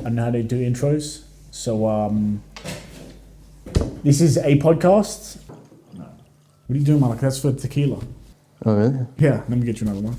I know how to do intros. So this is a podcast. What are you doing, Malik? That's for tequila. Oh, really? Yeah, let me get you another one.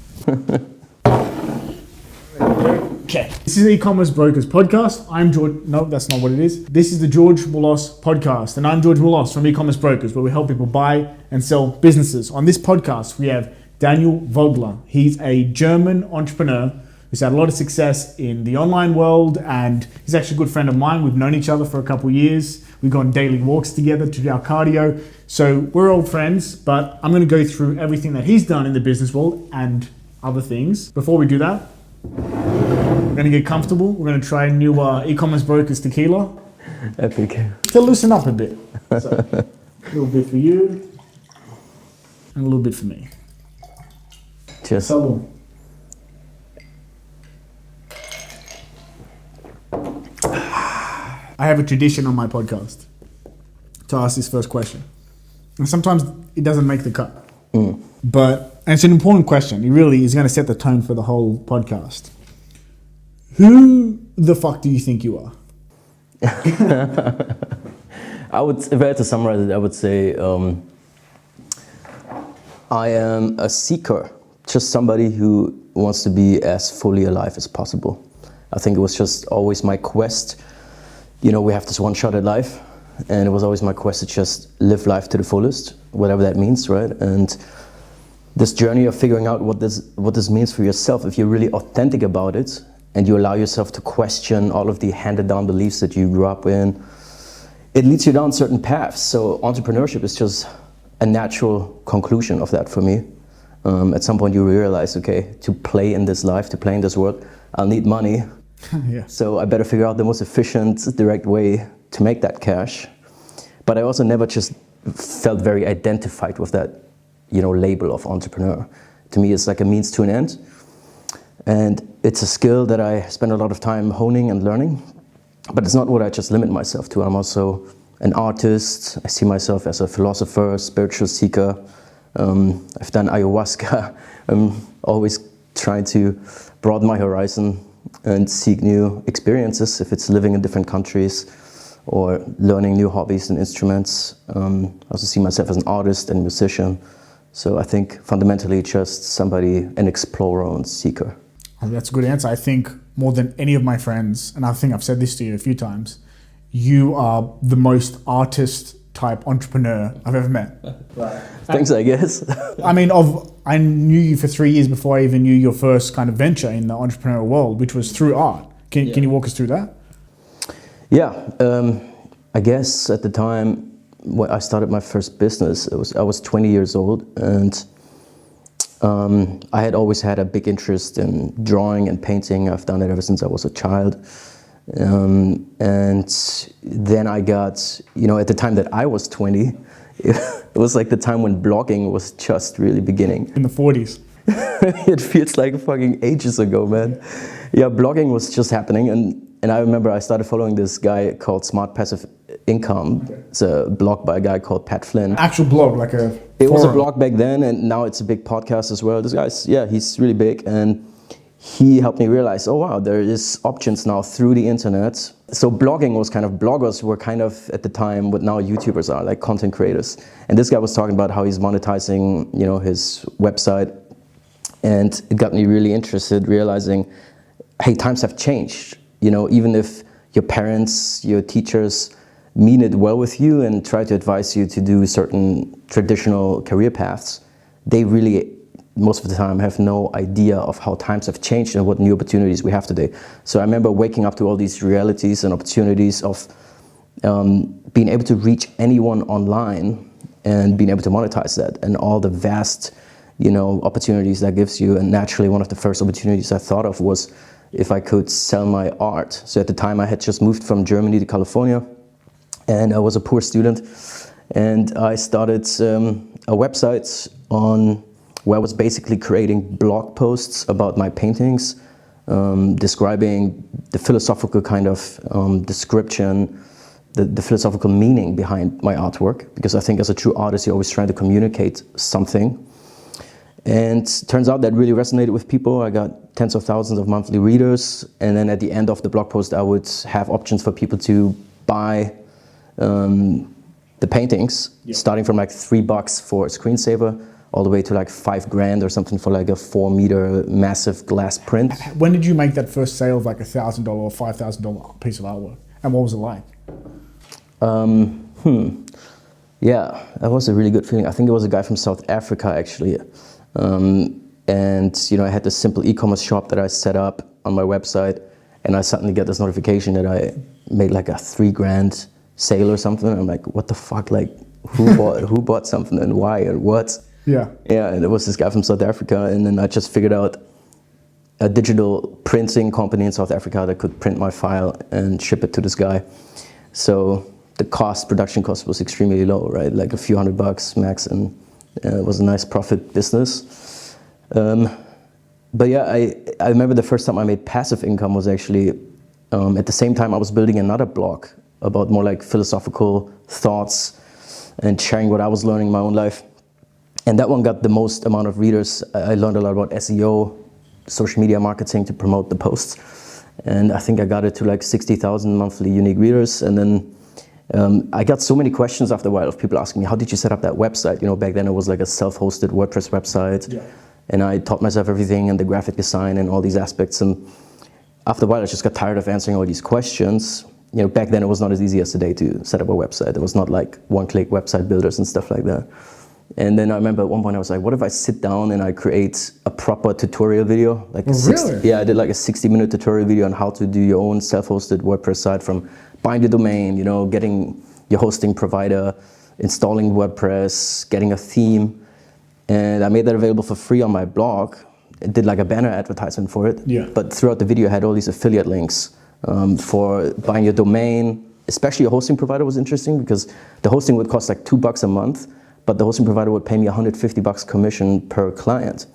Okay. This is E-Commerce Brokers Podcast. I'm George. No, that's not what it is. This is the George Moulos Podcast, and I'm George Moulos from E-Commerce Brokers, where we help people buy and sell businesses. On this podcast, we have Daniel Vogler. He's a German entrepreneur who's had a lot of success in the online world, and he's actually a good friend of mine. We've known each other for a couple of years. We go on daily walks together to do our cardio. So we're old friends, but I'm going to go through everything that he's done in the business world and other things. Before we do that, we're going to get comfortable. We're going to try new E-Commerce Brokers tequila. Epic. To loosen up a bit. So, a little bit for you, and a little bit for me. Cheers. Salud. I have a tradition on my podcast to ask this first question. And sometimes it doesn't make the cut. But and it's an important question. It really is going to set the tone for the whole podcast. Who the fuck do you think you are? If I had to summarize it, I would say I am a seeker, just somebody who wants to be as fully alive as possible. I think it was just always my quest. You know, we have this one shot at life, and it was always my quest to just live life to the fullest, whatever that means, right? And this journey of figuring out what this means for yourself, if you're really authentic about it, and you allow yourself to question all of the handed down beliefs that you grew up in, it leads you down certain paths. So entrepreneurship is just a natural conclusion of that for me. At some point you realize, okay, to play in this life, to play in this world, I'll need money. Yeah. So I better figure out the most efficient, direct way to make that cash. But I also never just felt very identified with that, label of entrepreneur. To me, it's like a means to an end. And it's a skill that I spend a lot of time honing and learning. But it's not what I just limit myself to. I'm also an artist. I see myself as a philosopher, spiritual seeker. I've done ayahuasca. I'm always trying to broaden my horizon and seek new experiences, if it's living in different countries or learning new hobbies and instruments. I also see myself as an artist and musician. So I think fundamentally just an explorer and seeker. That's a good answer. I think more than any of my friends, and I think I've said this to you a few times, you are the most artist type entrepreneur I've ever met. Right. Thanks, I guess. I knew you for 3 years before I even knew your first kind of venture in the entrepreneurial world, which was through art. Can you walk us through that? Yeah, I guess at the time when I started my first business, I was 20 years old, and I had always had a big interest in drawing and painting. I've done it ever since I was a child. And then I got, at the time that I was 20, it was like the time when blogging was just really beginning. In the 40s. It feels like fucking ages ago, man. Yeah, blogging was just happening, and I remember I started following this guy called Smart Passive Income. Okay. It's a blog by a guy called Pat Flynn. Actual blog, like a It was a blog back then, and now it's a big podcast as well. This guy's, he's really big, and he helped me realize, oh wow, there is options now through the internet. So bloggers were kind of at the time what now YouTubers are, like content creators. And this guy was talking about how he's monetizing, his website. And it got me really interested, realizing, hey, times have changed. Even if your parents, your teachers mean it well with you and try to advise you to do certain traditional career paths, they really, most of the time, have no idea of how times have changed and what new opportunities we have today. So I remember waking up to all these realities and opportunities of being able to reach anyone online and being able to monetize that, and all the vast, opportunities that gives you. And naturally, one of the first opportunities I thought of was if I could sell my art. So at the time, I had just moved from Germany to California, and I was a poor student, and I started a website where I was basically creating blog posts about my paintings, describing the philosophical kind of description, the philosophical meaning behind my artwork, because I think as a true artist, you're always trying to communicate something. And turns out that really resonated with people. I got tens of thousands of monthly readers. And then at the end of the blog post, I would have options for people to buy the paintings, starting from like $3 for a screensaver, all the way to like $5,000 or something for like a 4-meter massive glass print. When did you make that first sale of like $1,000 or $5,000 piece of artwork? And what was it like? Yeah, that was a really good feeling. I think it was a guy from South Africa actually. And you know, I had this simple e-commerce shop that I set up on my website, and I suddenly get this notification that I made like a $3,000 sale or something. I'm like, what the fuck? Like, who bought something and why and what? Yeah. Yeah, and it was this guy from South Africa, and then I just figured out a digital printing company in South Africa that could print my file and ship it to this guy. So the production cost was extremely low, right? Like a few $100 max, and it was a nice profit business. But yeah, I remember the first time I made passive income was actually at the same time I was building another blog about more like philosophical thoughts and sharing what I was learning in my own life. And that one got the most amount of readers. I learned a lot about SEO, social media marketing to promote the posts. And I think I got it to like 60,000 monthly unique readers. And then I got so many questions after a while of people asking me, how did you set up that website? You know, back then it was like a self-hosted WordPress website. Yeah. And I taught myself everything and the graphic design and all these aspects. And after a while, I just got tired of answering all these questions. You know, back then it was not as easy as today to set up a website. It was not like one-click website builders and stuff like that. And then I remember at one point I was like, what if I sit down and I create a proper tutorial video? Like yeah, I did like a 60-minute tutorial video on how to do your own self-hosted WordPress site, from buying the domain, you know, getting your hosting provider, installing WordPress, getting a theme. And I made that available for free on my blog. I did like a banner advertisement for it. Yeah. But throughout the video I had all these affiliate links for buying your domain. Especially a hosting provider was interesting because the hosting would cost like $2 a month, but the hosting provider would pay me $150 commission per client.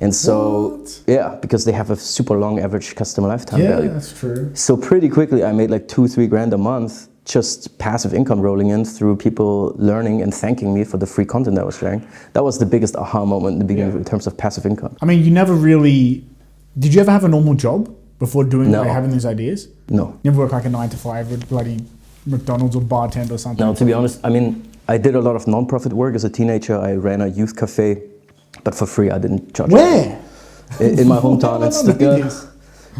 And so, yeah, because they have a super long average customer lifetime value. Yeah, that's true. So pretty quickly I made like $2-3 a month, just passive income rolling in through people learning and thanking me for the free content I was sharing. That was the biggest aha moment in the beginning in terms of passive income. I mean, you never really, did you ever have a normal job before doing like, having these ideas? No. You ever work like a 9-to-5 with bloody McDonald's or bartender or something? No, to be honest, I mean, I did a lot of non-profit work as a teenager. I ran a youth cafe, but for free. I didn't charge. Where? In my hometown in Stuttgart.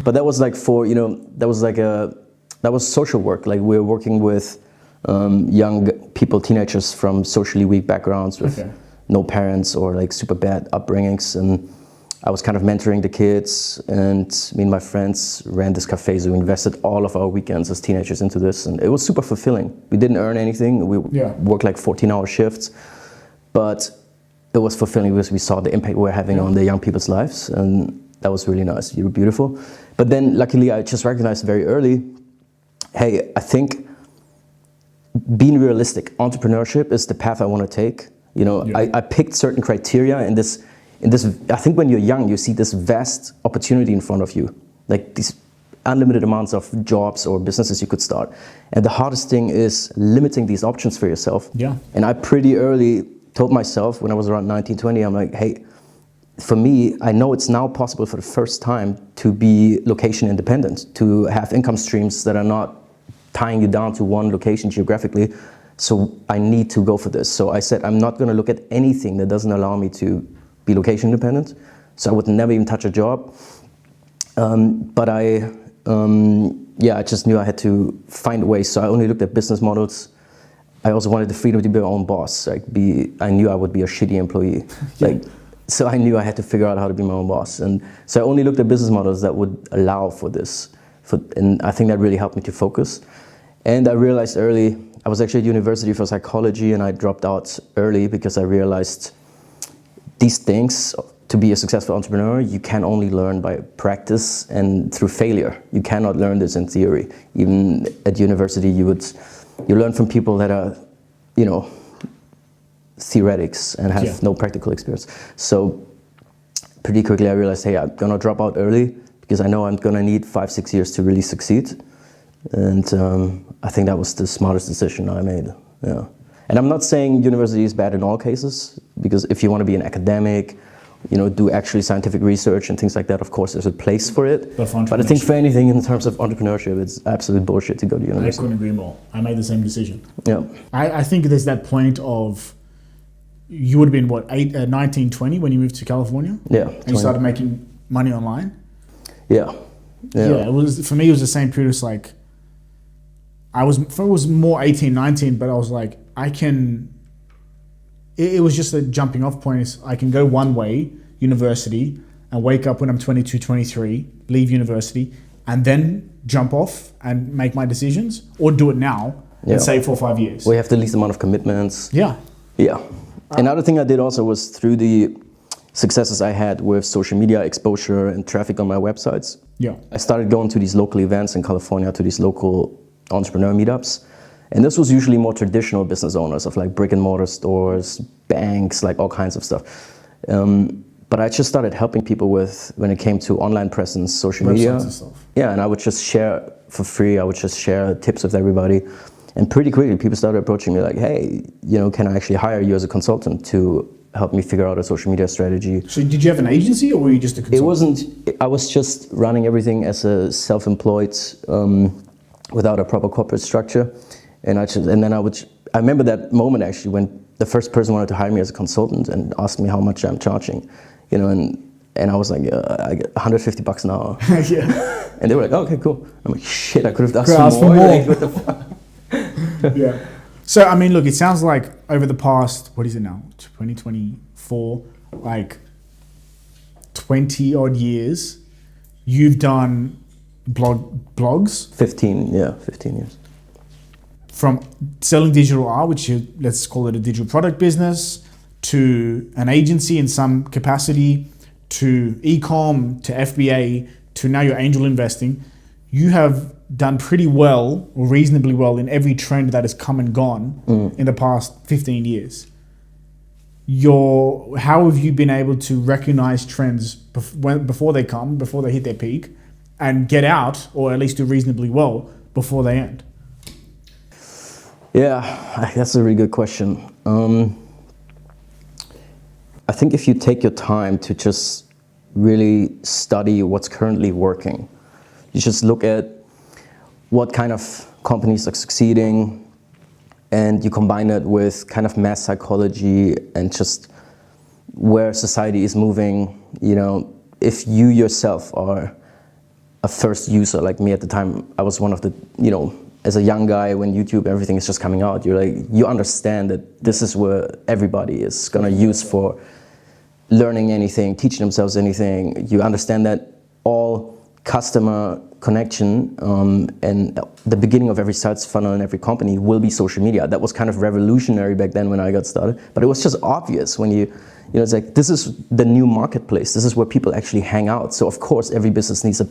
But that was like for, you know, that was social work. Like we were working with young people, teenagers from socially weak backgrounds with no parents or like super bad upbringings. And I was kind of mentoring the kids, and me and my friends ran this cafe. So we invested all of our weekends as teenagers into this, and it was super fulfilling. We didn't earn anything. We worked like 14-hour shifts, but it was fulfilling because we saw the impact we were having on the young people's lives, and that was really nice. You were beautiful. But then luckily I just recognized very early, hey, I think being realistic, entrepreneurship is the path I want to take. You know, I picked certain criteria in this, I think when you're young, you see this vast opportunity in front of you, like these unlimited amounts of jobs or businesses you could start. And the hardest thing is limiting these options for yourself. Yeah. And I pretty early told myself when I was around 19, 20, I'm like, hey, for me, I know it's now possible for the first time to be location independent, to have income streams that are not tying you down to one location geographically. So I need to go for this. So I said, I'm not going to look at anything that doesn't allow me to be location independent. So I would never even touch a job. But I just knew I had to find ways. So I only looked at business models. I also wanted the freedom to be my own boss. I knew I would be a shitty employee. So I knew I had to figure out how to be my own boss. And so I only looked at business models that would allow for this. And I think that really helped me to focus. And I realized early, I was actually at university for psychology, and I dropped out early because I realized these things, to be a successful entrepreneur, you can only learn by practice and through failure. You cannot learn this in theory. Even at university, you learn from people that are, you know, theoretics and have no practical experience. So pretty quickly I realized, hey, I'm gonna drop out early because I know I'm gonna need 5-6 years to really succeed. And I think that was the smartest decision I made. Yeah. And I'm not saying university is bad in all cases, because if you want to be an academic do actually scientific research and things like that, of course, there's a place for it. But I think for anything in terms of entrepreneurship, it's absolute bullshit to go to university. I couldn't agree more. I made the same decision. Yeah. I think there's that point of, you would have been, 19, 20 when you moved to California? Yeah. And you started making money online? Yeah. Yeah, for me, it was the same period. It's like, it was more 18, 19, but I was like, it was just a jumping off point. Is I can go one way, university, and wake up when I'm 22, 23, leave university, and then jump off and make my decisions, or do it now and save 4 or 5 years. We have the least amount of commitments. Yeah. Yeah. Another thing I did also was through the successes I had with social media exposure and traffic on my websites. Yeah. I started going to these local events in California, to these local entrepreneur meetups. And this was usually more traditional business owners of like brick and mortar stores, banks, like all kinds of stuff. But I just started helping people with, when it came to online presence, social media. And stuff. Yeah, and I would just share for free. I would just share tips with everybody. And pretty quickly, people started approaching me like, hey, can I actually hire you as a consultant to help me figure out a social media strategy? So did you have an agency, or were you just a consultant? I was just running everything as a self-employed, without a proper corporate structure. I remember that moment actually when the first person wanted to hire me as a consultant and asked me how much I'm charging, and I was like, I get $150 an hour. Yeah. And they were like, oh, okay, cool. I'm like, shit, I could have asked for more. Like, what the fuck? Yeah. So, I mean, look, it sounds like over the past, what is it now, 2024, like 20 odd years, you've done blogs? 15 years. From selling digital art, which let's call it a digital product business, to an agency in some capacity, to e-com, to FBA, to now you're angel investing. You have done pretty well, or reasonably well, in every trend that has come and gone in the past 15 years. How have you been able to recognize trends before they come, before they hit their peak, and get out, or at least do reasonably well, before they end? Yeah, that's a really good question. I think if you take your time to just really study what's currently working, you just look at what kind of companies are succeeding, and you combine it with kind of mass psychology and just where society is moving. If you yourself are a first user, like me at the time, I was one of the, as a young guy, when YouTube, everything is just coming out, you understand that this is where everybody is gonna use for learning anything, teaching themselves anything. You understand that all customer connection and the beginning of every sales funnel in every company will be social media. That was kind of revolutionary back then when I got started, but it was just obvious when it's like, this is the new marketplace. This is where people actually hang out. So of course, every business needs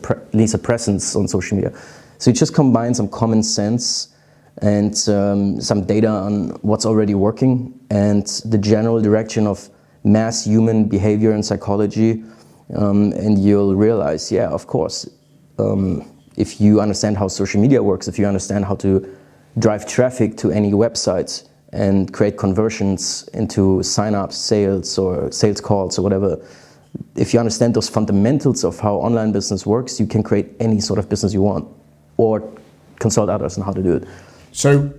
a presence on social media. So you just combine some common sense and some data on what's already working and the general direction of mass human behavior and psychology, and you'll realize, yeah, of course, if you understand how social media works, if you understand how to drive traffic to any website and create conversions into sign-ups, sales, or sales calls, or whatever, if you understand those fundamentals of how online business works, you can create any sort of business you want, or consult others on how to do it. So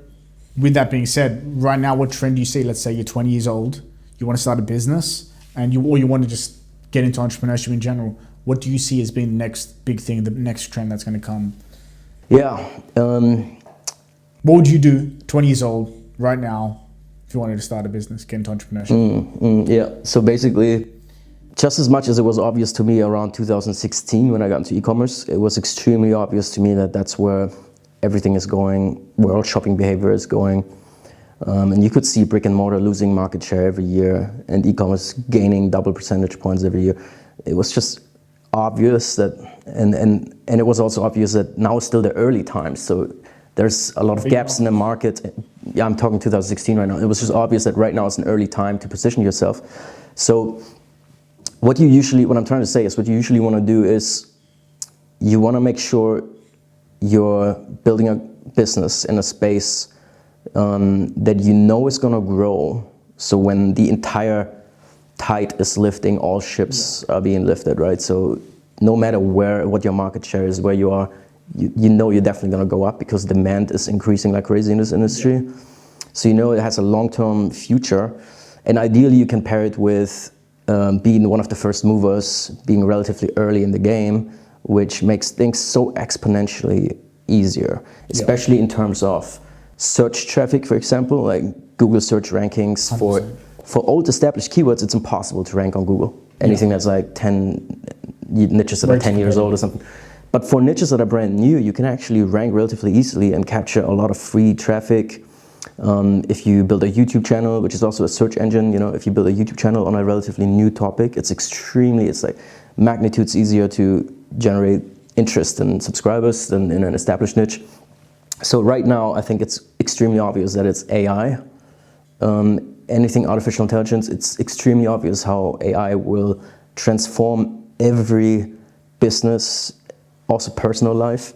with that being said, right now, what trend do you see? Let's say you're 20 years old, you want to start a business, or you want to just get into entrepreneurship in general. What do you see as being the next big thing, the next trend that's going to come? Yeah. What would you do 20 years old right now if you wanted to start a business, get into entrepreneurship? Yeah. So basically, just as much as it was obvious to me around 2016 when I got into e-commerce, it was extremely obvious to me that that's where everything is going, where all shopping behavior is going. And you could see brick and mortar losing market share every year and e-commerce gaining double percentage points every year. It was just obvious that, and it was also obvious that now is still the early times. So there's a lot of gaps in the market. Yeah, I'm talking 2016 right now. It was just obvious that right now is an early time to position yourself. So what I'm trying to say is what you usually want to do is you want to make sure you're building a business in a space that you know is going to grow. So when the entire tide is lifting, all ships are being lifted, right? So no matter what your market share is, where you are, you know you're definitely going to go up because demand is increasing like crazy in this industry. Yeah. So you know it has a long-term future, and ideally you can pair it with being one of the first movers, being relatively early in the game, which makes things so exponentially easier, especially in terms of search traffic, for example, like Google search rankings 100%. For old established keywords, it's impossible to rank on Google. Anything that's like 10 niches that are 10 years old or something. But for niches that are brand new, you can actually rank relatively easily and capture a lot of free traffic. If you build a YouTube channel, which is also a search engine, if you build a YouTube channel on a relatively new topic, it's like magnitudes easier to generate interest and subscribers than in an established niche. So right now, I think it's extremely obvious that it's AI. Anything artificial intelligence, it's extremely obvious how AI will transform every business, also personal life.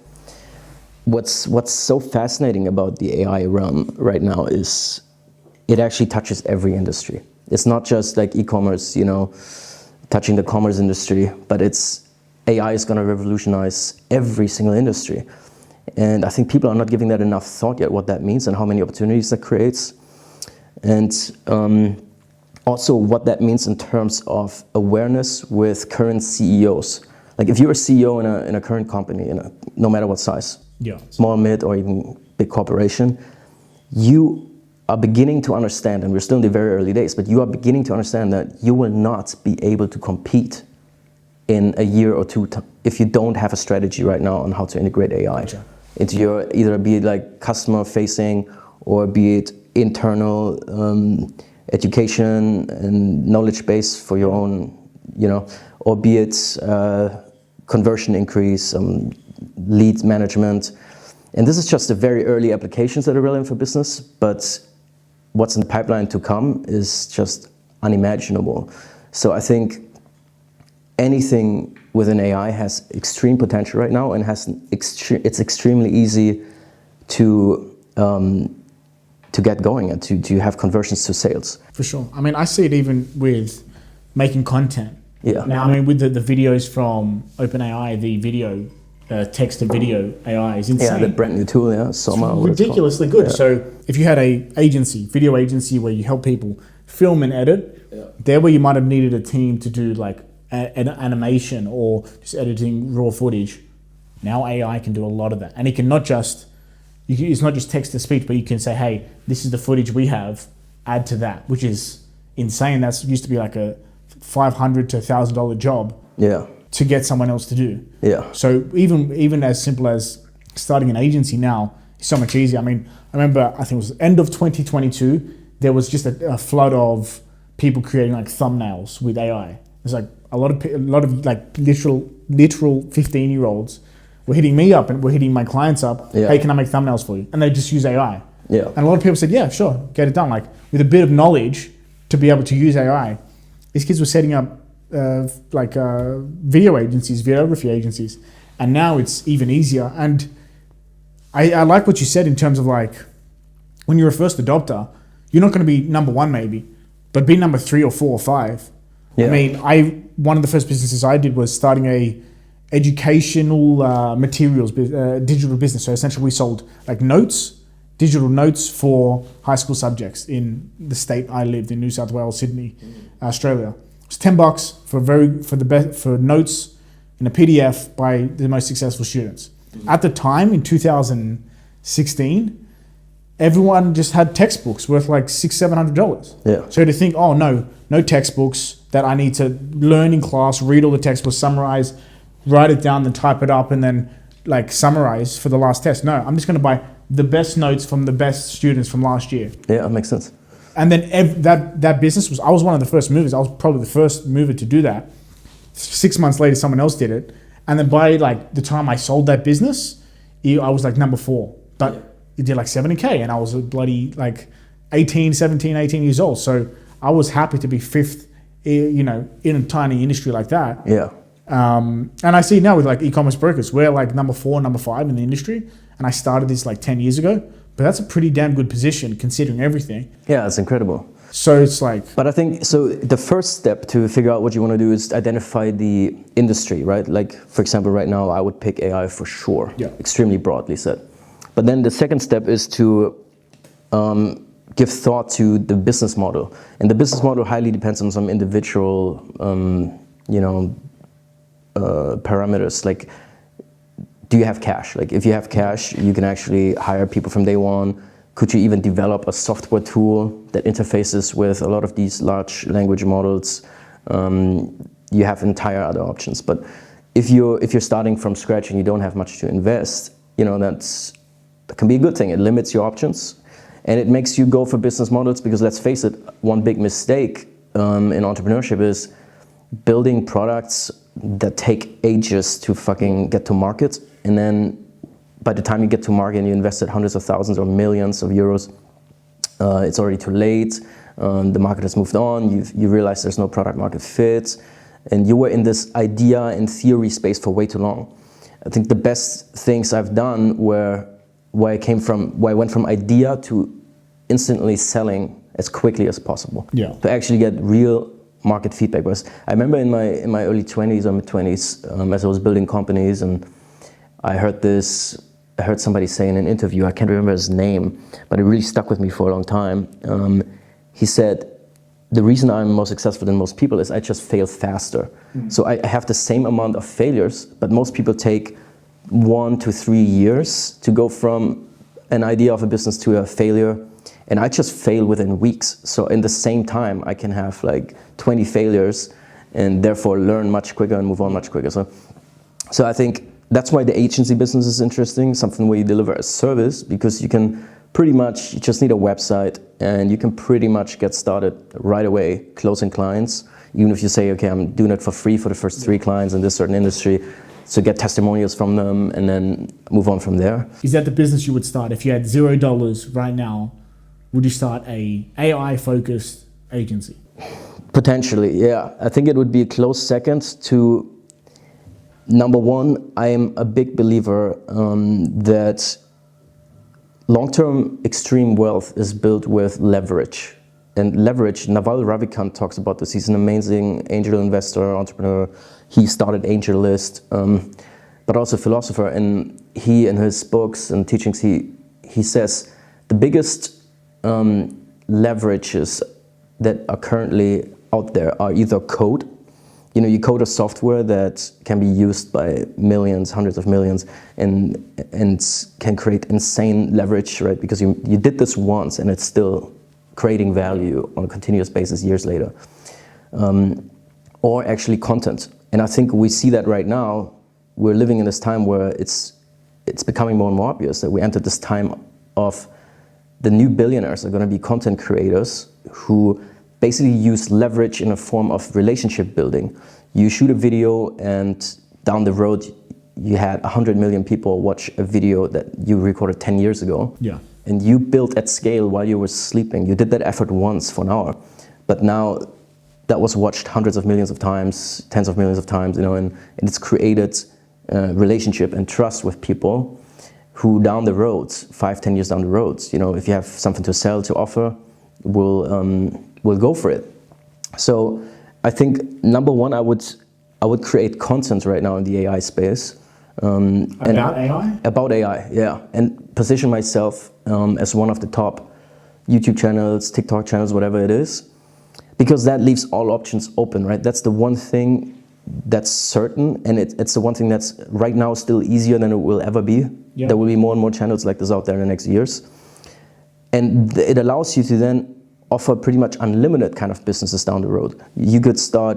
What's so fascinating about the AI realm right now is it actually touches every industry. It's not just like e-commerce, touching the commerce industry, but AI is going to revolutionize every single industry. And I think people are not giving that enough thought yet, what that means and how many opportunities that creates. And also what that means in terms of awareness with current CEOs. Like if you're a CEO in a current company, no matter what size, small, mid, or even big corporation, you are beginning to understand, and we're still in the very early days, but you are beginning to understand that you will not be able to compete in a year or two if you don't have a strategy right now on how to integrate AI into your, either be it like customer facing or be it internal education and knowledge base for your own, or be it conversion increase, lead management. And this is just the very early applications that are relevant for business, but what's in the pipeline to come is just unimaginable. So I think anything within AI has extreme potential right now, and it's extremely easy to get going and to have conversions to sales. For sure. I mean, I see it even with making content. Yeah. Now, I mean, with the videos from OpenAI, the video, text to video AI is insane. Yeah, the brand new tool, Soma. It's ridiculously good. Yeah. So if you had a video agency where you help people film and edit, there where you might have needed a team to do like an animation or just editing raw footage, now AI can do a lot of that. And it can it's not just text to speech, but you can say, hey, this is the footage we have, add to that, which is insane. That's used to be like a $500 to $1,000 job to get someone else to do. Yeah. So even as simple as starting an agency now is so much easier. I mean, I remember, I think it was end of 2022, there was just a flood of people creating like thumbnails with AI. It's like a lot of like literal 15-year-olds were hitting me up and were hitting my clients up. Yeah. Hey, can I make thumbnails for you? And they just use AI. Yeah. And a lot of people said, yeah, sure, get it done. Like with a bit of knowledge to be able to use AI. These kids were setting up video agencies, videography agencies, and now it's even easier. And I like what you said in terms of like, when you're a first adopter, you're not going to be number one maybe, but be number 3 or 4 or 5. Yeah. I mean, one of the first businesses I did was starting a educational materials digital business. So essentially we sold like digital notes for high school subjects in the state I lived in, New South Wales, Sydney, Australia. It was $10 for notes in a PDF by the most successful students. At the time in 2016, everyone just had textbooks worth like $600-700. Yeah. So to think, oh no textbooks that I need to learn in class, read all the textbooks, summarize, write it down, then type it up, and then like summarize for the last test. No, I'm just going to buy the best notes from the best students from last year. Yeah, that makes sense. And then that business I was one of the first movers. I was probably the first mover to do that. 6 months later, someone else did it. And then by like the time I sold that business, I was like number 4. But it did like 70K, and I was a bloody like 18 years old. So I was happy to be 5th, in a tiny industry like that. Yeah. And I see now with like e-commerce brokers, we're like number 4, number 5 in the industry. And I started this like 10 years ago, but that's a pretty damn good position considering everything. Yeah, it's incredible. So it's like, But I think, so the first step to figure out what you want to do is identify the industry, right? Like, for example, right now I would pick AI for sure, extremely broadly said. But then the second step is to give thought to the business model. And the business model highly depends on some individual, parameters. Like, do you have cash? Like, if you have cash, you can actually hire people from day one. Could you even develop a software tool that interfaces with a lot of these large language models? You have entire other options. But if you're starting from scratch and you don't have much to invest, that can be a good thing. It limits your options, and it makes you go for business models, because let's face it, one big mistake in entrepreneurship is building products that take ages to fucking get to market, and then by the time you get to market and you invested hundreds of thousands or millions of euros, it's already too late. The market has moved on. You realize there's no product market fit, and you were in this idea and theory space for way too long. I think the best things I've done were where I went from idea to instantly selling as quickly as possible. Yeah. To actually get real market feedback. Because I remember in my early 20s or mid 20s, as I was building companies, and I heard somebody say in an interview, I can't remember his name, but it really stuck with me for a long time. He said, the reason I'm more successful than most people is I just fail faster. So I have the same amount of failures, but most people take 1 to 3 years to go from an idea of a business to a failure. And I just fail within weeks. So in the same time, I can have like 20 failures and therefore learn much quicker and move on much quicker. So I think that's why the agency business is interesting, something where you deliver a service, because you just need a website and you can pretty much get started right away closing clients. Even if you say, okay, I'm doing it for free for the first 3 clients in this certain industry, so get testimonials from them and then move on from there. Is that the business you would start? If you had $0 right now, would you start a AI-focused agency? Potentially, yeah. I think it would be a close second to, number one, I am a big believer that long-term extreme wealth is built with leverage. And leverage, Naval Ravikant talks about this. He's an amazing angel investor, entrepreneur. He started AngelList, but also a philosopher. And he, in his books and teachings, he says the biggest leverages that are currently out there are either code. You code a software that can be used by millions, hundreds of millions, and can create insane leverage, right? Because you did this once and it's still creating value on a continuous basis years later. Or actually content. And I think we see that right now. We're living in this time where it's becoming more and more obvious that we entered this time of the new billionaires are going to be content creators who basically use leverage in a form of relationship building. You shoot a video and down the road you had 100 million people watch a video that you recorded 10 years ago. Yeah. And you built at scale while you were sleeping. You did that effort once for an hour, but now that was watched hundreds of millions of times, tens of millions of times, and it's created relationship and trust with people who down the road, 5-10 years down the road, if you have something to sell, to offer, will go for it. So I think number one, I would create content right now in the AI space. About AI? About AI, yeah. And position myself as one of the top YouTube channels, TikTok channels, whatever it is. Because that leaves all options open, right? That's the one thing that's certain, and it's the one thing that's right now still easier than it will ever be. Yeah. There will be more and more channels like this out there in the next years. And it allows you to then offer pretty much unlimited kind of businesses down the road. You could start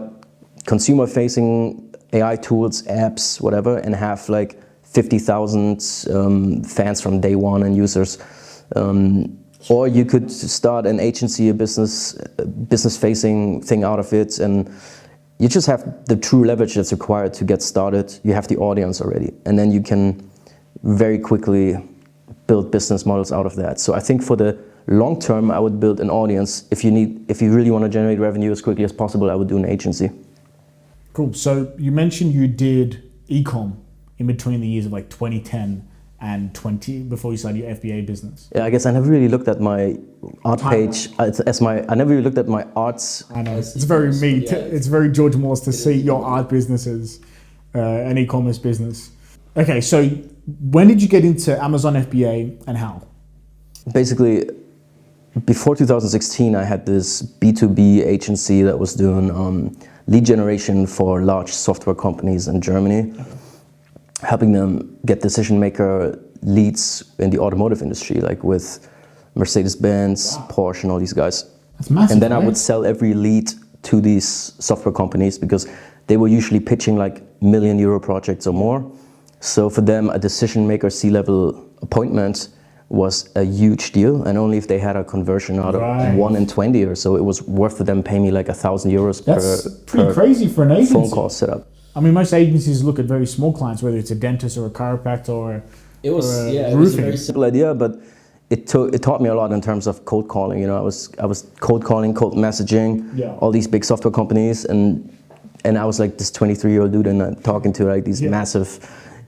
consumer-facing AI tools, apps, whatever, and have like 50,000 fans from day one and users. Or you could start an agency, a business-facing thing out of it, and you just have the true leverage that's required to get started. You have the audience already, and then you can very quickly build business models out of that. So I think for the long term, I would build an audience. If you really want to generate revenue as quickly as possible, I would do an agency. Cool. So you mentioned you did e-com in between the years of like 2010 and 20 before you started your FBA business? Yeah, I guess I never really looked at my art page I never really looked at my arts. I know it's very me. It's very George Moulos to see your art business as an e-commerce business. Okay, so when did you get into Amazon FBA and how? Basically, before 2016, I had this B2B agency that was doing lead generation for large software companies in Germany, helping them get decision maker leads in the automotive industry, like with Mercedes-Benz, Porsche, and all these guys. That's massive. And then I would sell every lead to these software companies because they were usually pitching like €1 million projects or more. So for them, a decision maker C-level appointment was a huge deal, and only if they had a conversion out of 1 in 20 or so, it was worth for them paying me like €1,000 That's pretty crazy for an agency. Phone call setup. I mean, most agencies look at very small clients, whether it's a dentist or a chiropractor or it was roofing. It was a very Simple idea, but it taught me a lot in terms of cold calling. You know, I was cold calling, cold messaging, all these big software companies, and I was like this 23-year-old dude and talking to like these massive,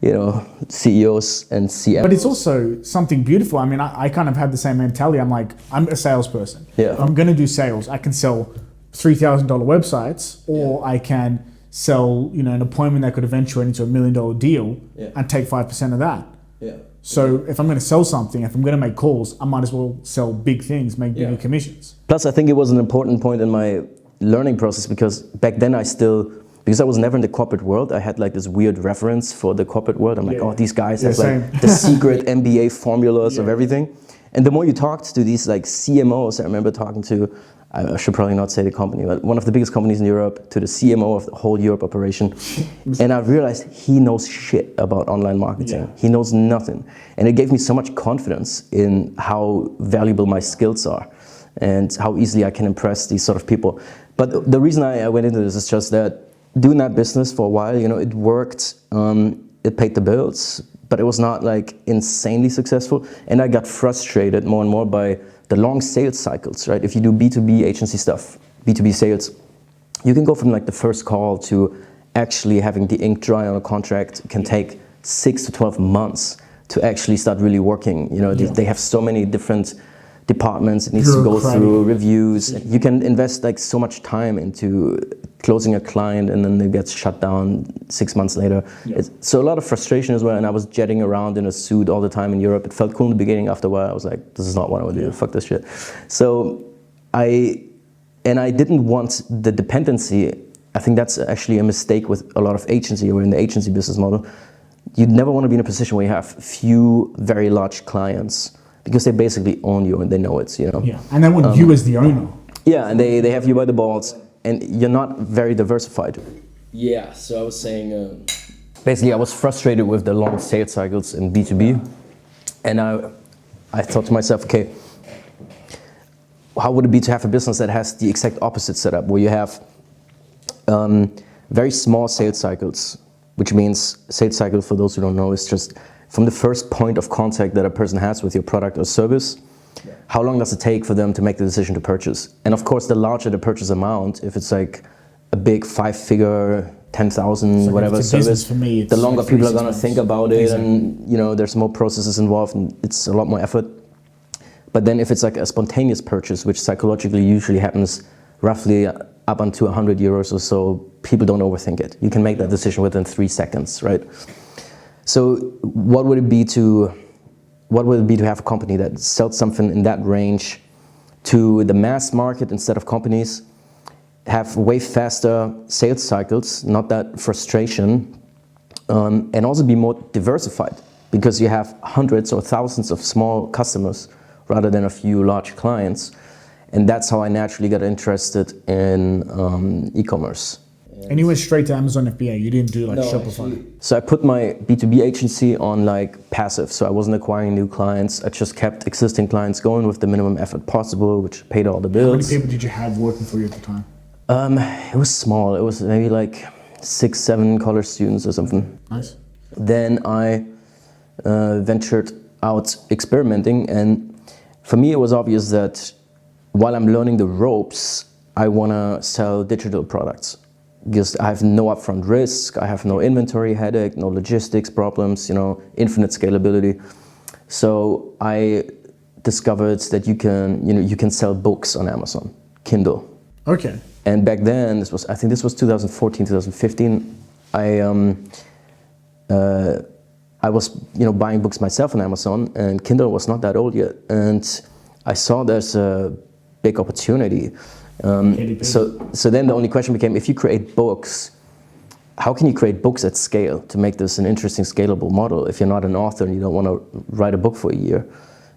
you know, CEOs and CMOs. But it's also something beautiful. I mean, I kind of had the same mentality. I'm like, I'm a salesperson. Yeah. If I'm going to do sales, I can sell $3,000 websites, or I can sell, you know, an appointment that could eventuate into $1 million deal and take 5% of that. Yeah. So if I'm going to sell something, if I'm going to make calls, I might as well sell big things, make bigger commissions. Plus, I think it was an important point in my learning process because back then because I was never in the corporate world, I had like this weird reference for the corporate world. I'm like, oh, these guys have like the secret MBA formulas of everything. And the more you talked to these like CMOs, I remember talking to, I should probably not say the company, but one of the biggest companies in Europe, to the CMO of the whole Europe operation. And I realized he knows shit about online marketing. Yeah. He knows nothing. And it gave me so much confidence in how valuable my skills are and how easily I can impress these sort of people. But the reason I went into this is just that doing that business for a while, you know, it worked, it paid the bills, but it was not like insanely successful. And I got frustrated more and more by the long sales cycles, right? If you do B2B agency stuff, B2B sales, you can go from like the first call to actually having the ink dry on a contract can take 6 to 12 months to actually start really working. You know, they have so many different departments it needs to go through, reviews. You can invest like so much time into closing a client and then it gets shut down 6 months later. So a lot of frustration as well, and I was jetting around in a suit all the time in Europe. It felt cool in the beginning. After a while I was like, this is not what I want to do, fuck this shit. So I didn't want the dependency. I think that's actually a mistake with a lot of agency or in the agency business model. You'd never want to be in a position where you have few very large clients because they basically own you and they know it, you know. Yeah, and they want you as the owner. Yeah, and they have you by the balls, and you're not very diversified. Yeah, so I was saying... Basically, I was frustrated with the long sales cycles in B2B, and I thought to myself, okay, how would it be to have a business that has the exact opposite setup, where you have very small sales cycles, which means sales cycle, for those who don't know, is just from the first point of contact that a person has with your product or service, how long does it take for them to make the decision to purchase? And of course, the larger the purchase amount, if it's like a big 5-figure, 10,000, whatever service, for me, the longer like people are gonna think about it, and you know, there's more processes involved, and it's a lot more effort. But then if it's like a spontaneous purchase, which psychologically usually happens roughly up unto €100 or so, people don't overthink it. You can make that decision within 3 seconds, right? So what would it be to have a company that sells something in that range to the mass market instead of companies, have way faster sales cycles, not that frustration, and also be more diversified because you have hundreds or thousands of small customers rather than a few large clients. And that's how I naturally got interested in e-commerce. And you went straight to Amazon FBA, you didn't do like Shopify? Actually, So I put my B2B agency on like passive, so I wasn't acquiring new clients. I just kept existing clients going with the minimum effort possible, which paid all the How bills. many people did you have working for you at the time? It was small. It was maybe like 6-7 college students or something. Nice. Then I ventured out experimenting, and for me it was obvious that while I'm learning the ropes, I want to sell digital products. because I have no upfront risk, I have no inventory headache, no logistics problems, infinite scalability. So I discovered that you can sell books on Amazon, Kindle. Okay. And back then, I think this was 2014, 2015. I was buying books myself on Amazon, and Kindle was not that old yet. And I saw there's a big opportunity. So then the only question became, if you create books, how can you create books at scale to make this an interesting scalable model if you're not an author and you don't want to write a book for a year?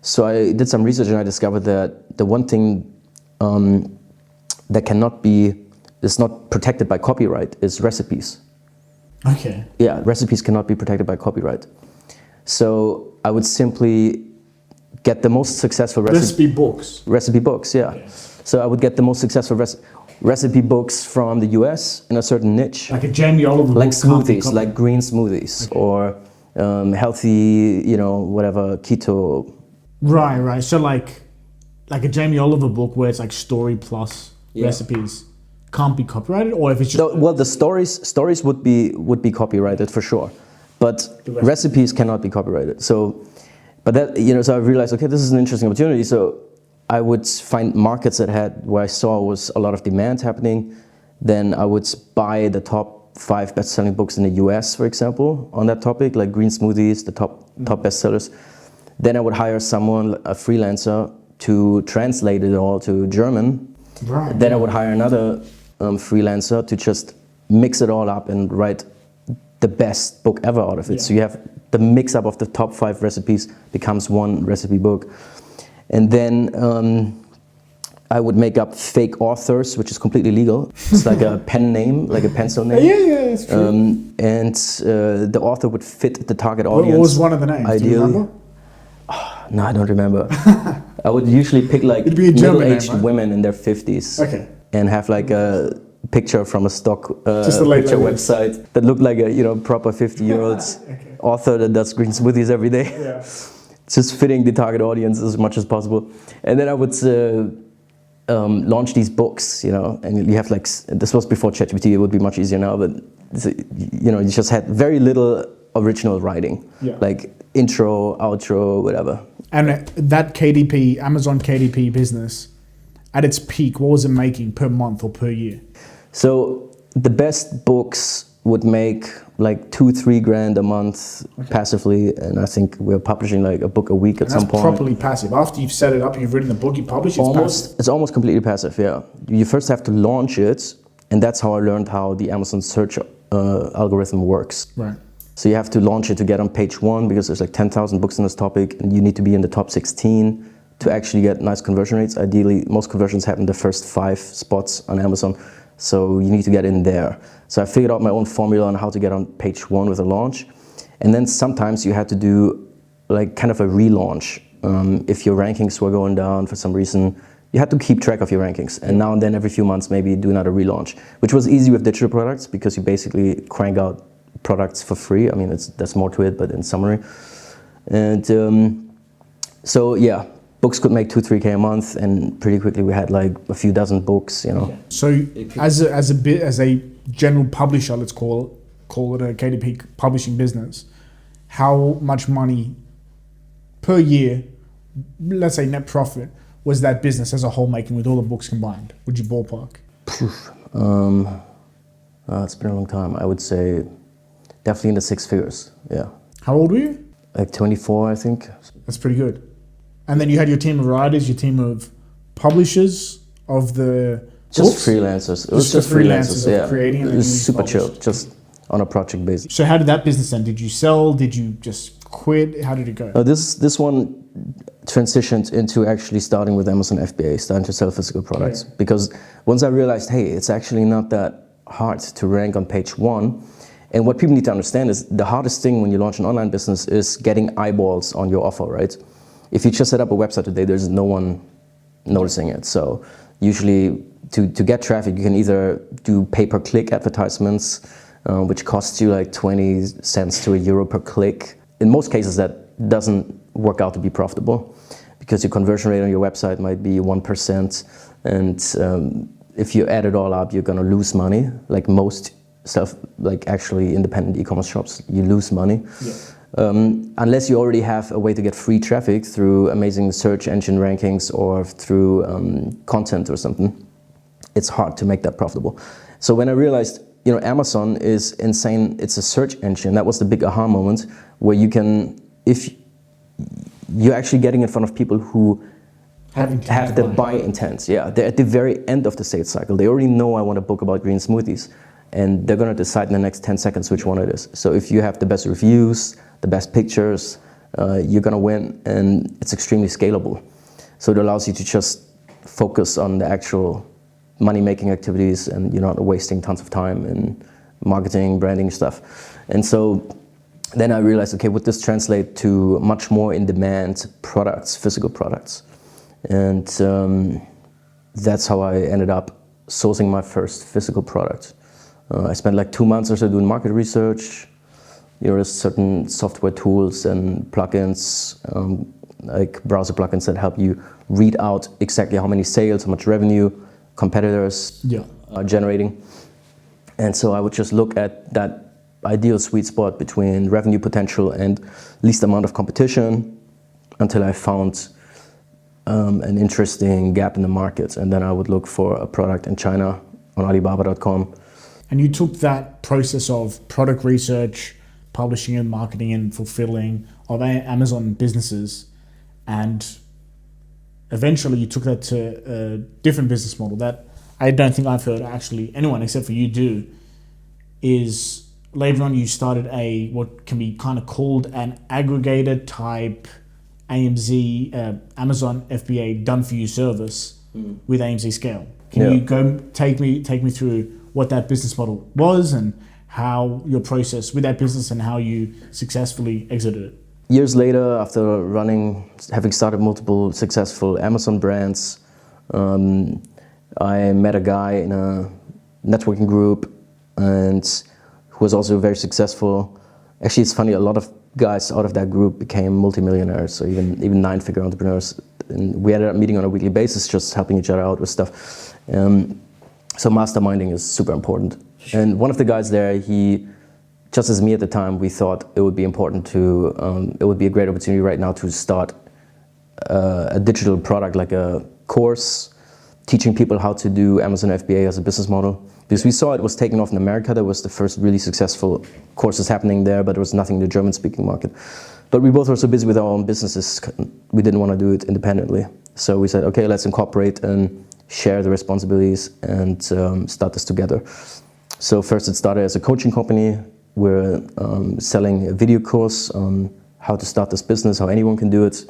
So I did some research and I discovered that the one thing that is not protected by copyright is recipes. Okay. Yeah, recipes cannot be protected by copyright. So I would simply get the most successful Recipe books. Recipe books, yeah. Okay. So I would get the most successful recipe books from the US in a certain niche. Like a Jamie Oliver like book can't be smoothies, copied. like green smoothies, Okay. or healthy, whatever, keto. Right. So like a Jamie Oliver book where it's like story plus Yeah. recipes can't be copyrighted, or if it's just Well, the stories would be copyrighted for sure, but The recipes cannot be copyrighted. So, but that so I realized, okay, this is an interesting opportunity. So I would find markets where I saw was a lot of demand happening. Then I would buy the top 5 best-selling books in the US, for example, on that topic, like green smoothies, the top bestsellers. Then I would hire someone, a freelancer, to translate it all to German. right. Then I would hire another freelancer to just mix it all up and write the best book ever out of it. Yeah. So you have the mix up of the top 5 recipes becomes one recipe book. And then I would make up fake authors, which is completely legal. It's like a pen name, like a pencil name. Yeah, it's true. And the author would fit the target What audience. was one of the names? Do you Ideally. remember? No, I don't remember. I would usually pick like It'd be a German middle-aged name, right? women in their 50s. Okay. And have like a picture from a stock Just a late picture ladies. website that looked like a proper 50-year-old Okay. author that does green smoothies every day. Yeah. Just fitting the target audience as much as possible. And then I would launch these books, and you have like, this was before ChatGPT, it would be much easier now, but you just had very little original writing, Yeah. like intro, outro, whatever. And that KDP, Amazon KDP business, at its peak, what was it making per month or per year? So the best books would make like 2-3 grand a month passively, and I think we're publishing like a book a week at And some that's point. properly passive. After you've set it up, you've written the book, you publish, it's passive. It's almost completely passive, yeah. You first have to launch it, and that's how I learned how the Amazon search algorithm works. Right. So you have to launch it to get on page 1 because there's like 10,000 books in this topic, and you need to be in the top 16 to actually get nice conversion rates. Ideally, most conversions happen in the first 5 spots on Amazon, so you need to get in there. So I figured out my own formula on how to get on page 1 with a launch, and then sometimes you had to do like kind of a relaunch. If your rankings were going down for some reason, you had to keep track of your rankings, and now and then every few months maybe do another relaunch, which was easy with digital products because you basically crank out products for free. I mean, there's more to it, but in summary. And so yeah, books could make 2-3K a month, and pretty quickly we had like a few dozen books, So as a general publisher, let's call it a KDP publishing business, how much money per year, let's say net profit, was that business as a whole making with all the books combined? Would you ballpark? It's been a long time. I would say definitely in the 6 figures, yeah. How old were you? Like 24, I think. That's pretty good. And then you had your team of writers, your team of publishers of the Just books? freelancers. It was Just just the freelancers freelancers, of yeah. creating and It then was you super chill, published. just on a project basis. So how did that business end? Did you sell? Did you just quit? How did it go? This one transitioned into actually starting with Amazon FBA, starting to sell physical products. Okay. Because once I realized, hey, it's actually not that hard to rank on page 1. And what people need to understand is the hardest thing when you launch an online business is getting eyeballs on your offer, right? If you just set up a website today, there's no one noticing it. So usually to get traffic, you can either do pay-per-click advertisements, which costs you like 20 cents to €1 per click. In most cases, that doesn't work out to be profitable because your conversion rate on your website might be 1%, and if you add it all up, you're gonna lose money. Like most stuff, like actually independent e-commerce shops, you lose money. Yeah. Unless you already have a way to get free traffic through amazing search engine rankings or through content or something, it's hard to make that profitable. So when I realized, Amazon is insane, it's a search engine, that was the big aha moment, where you can, if you're actually getting in front of people who have the buy intent. Yeah, they're at the very end of the sales cycle. They already know I want a book about green smoothies, and they're gonna decide in the next 10 seconds which one it is. So if you have the best reviews, the best pictures, you're gonna win, and it's extremely scalable. So it allows you to just focus on the actual money-making activities, and you're not wasting tons of time in marketing, branding stuff. And so then I realized, okay, would this translate to much more in-demand products, physical products? And that's how I ended up sourcing my first physical product. I spent like 2 months or so doing market research. There's certain software tools and plugins, like browser plugins that help you read out exactly how many sales, how much revenue competitors are generating. And so I would just look at that ideal sweet spot between revenue potential and least amount of competition until I found an interesting gap in the market. And then I would look for a product in China on Alibaba.com. And you took that process of product research, publishing and marketing and fulfilling of Amazon businesses, and eventually you took that to a different business model that I don't think I've heard actually anyone except for you do, is later on you started what can be kind of called an aggregator type Amazon FBA done for you service with AMZ Scale. Can you go take me through what that business model was and how your process with that business and how you successfully exited it? Years later, after having started multiple successful Amazon brands, I met a guy in a networking group and who was also very successful. Actually, it's funny, a lot of guys out of that group became multimillionaires, so even nine-figure entrepreneurs. And we ended up meeting on a weekly basis, just helping each other out with stuff. So masterminding is super important. And one of the guys there, he, just as me at the time, we thought it would be important to, it would be a great opportunity right now to start a digital product, like a course, teaching people how to do Amazon FBA as a business model. Because we saw it was taking off in America. That was the first really successful courses happening there, but there was nothing in the German-speaking market. But we both were so busy with our own businesses, we didn't want to do it independently. So we said, okay, let's incorporate and share the responsibilities and start this together. So first it started as a coaching company. We're selling a video course on how to start this business, how anyone can do it.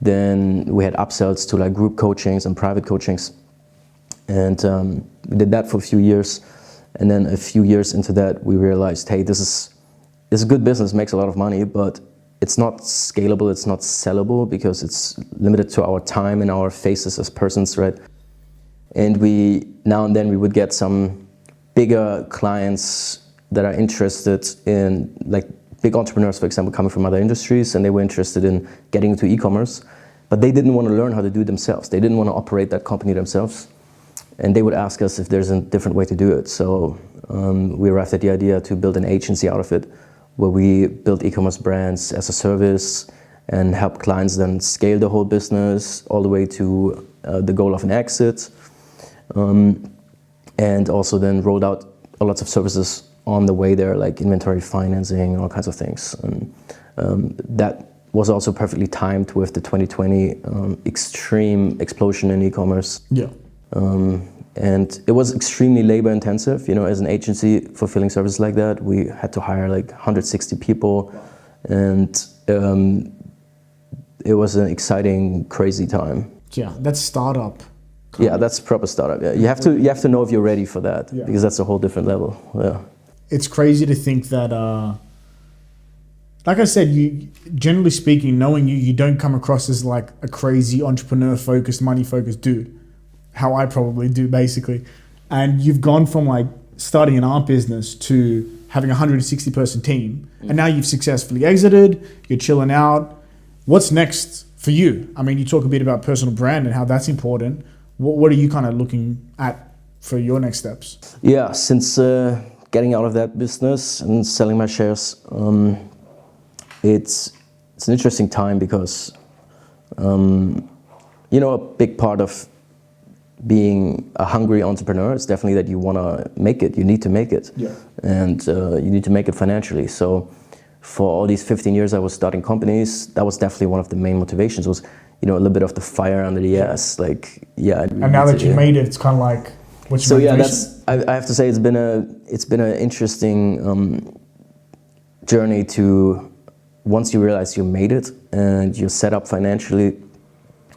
Then we had upsells to like group coachings and private coachings. And we did that for a few years. And then a few years into that, we realized, hey, this is a good business, makes a lot of money, but it's not scalable, it's not sellable because it's limited to our time and our faces as persons, right? And now and then we would get some bigger clients that are interested in, like big entrepreneurs, for example, coming from other industries, and they were interested in getting into e-commerce, but they didn't want to learn how to do it themselves. They didn't want to operate that company themselves. And they would ask us if there's a different way to do it. So we arrived at the idea to build an agency out of it, where we build e-commerce brands as a service and help clients then scale the whole business all the way to the goal of an exit. And also then rolled out lots of services on the way there, like inventory financing, all kinds of things. And that was also perfectly timed with the 2020 extreme explosion in e-commerce. Yeah. And it was extremely labor intensive, as an agency fulfilling services like that. We had to hire like 160 people, and it was an exciting, crazy time. Yeah, that's startup. Yeah, that's proper startup. Yeah, you have to know if you're ready for that, because that's a whole different level. Yeah. It's crazy to think that, like I said, you generally speaking, knowing you don't come across as like a crazy entrepreneur-focused, money-focused dude. How I probably do, basically. And you've gone from like starting an art business to having a 160 person team, and now you've successfully exited, you're chilling out. What's next for you? I mean, you talk a bit about personal brand and how that's important. What are you kind of looking at for your next steps? Yeah, since getting out of that business and selling my shares, it's an interesting time because a big part of being a hungry entrepreneur is definitely that you want to make it. You need to make it, and you need to make it financially. So for all these 15 years I was starting companies, that was definitely one of the main motivations, was a little bit of the fire under the ass, like And now that you made it, it's kind of like, what's your motivation? I have to say it's been an interesting journey to, once you realize you made it and you're set up financially,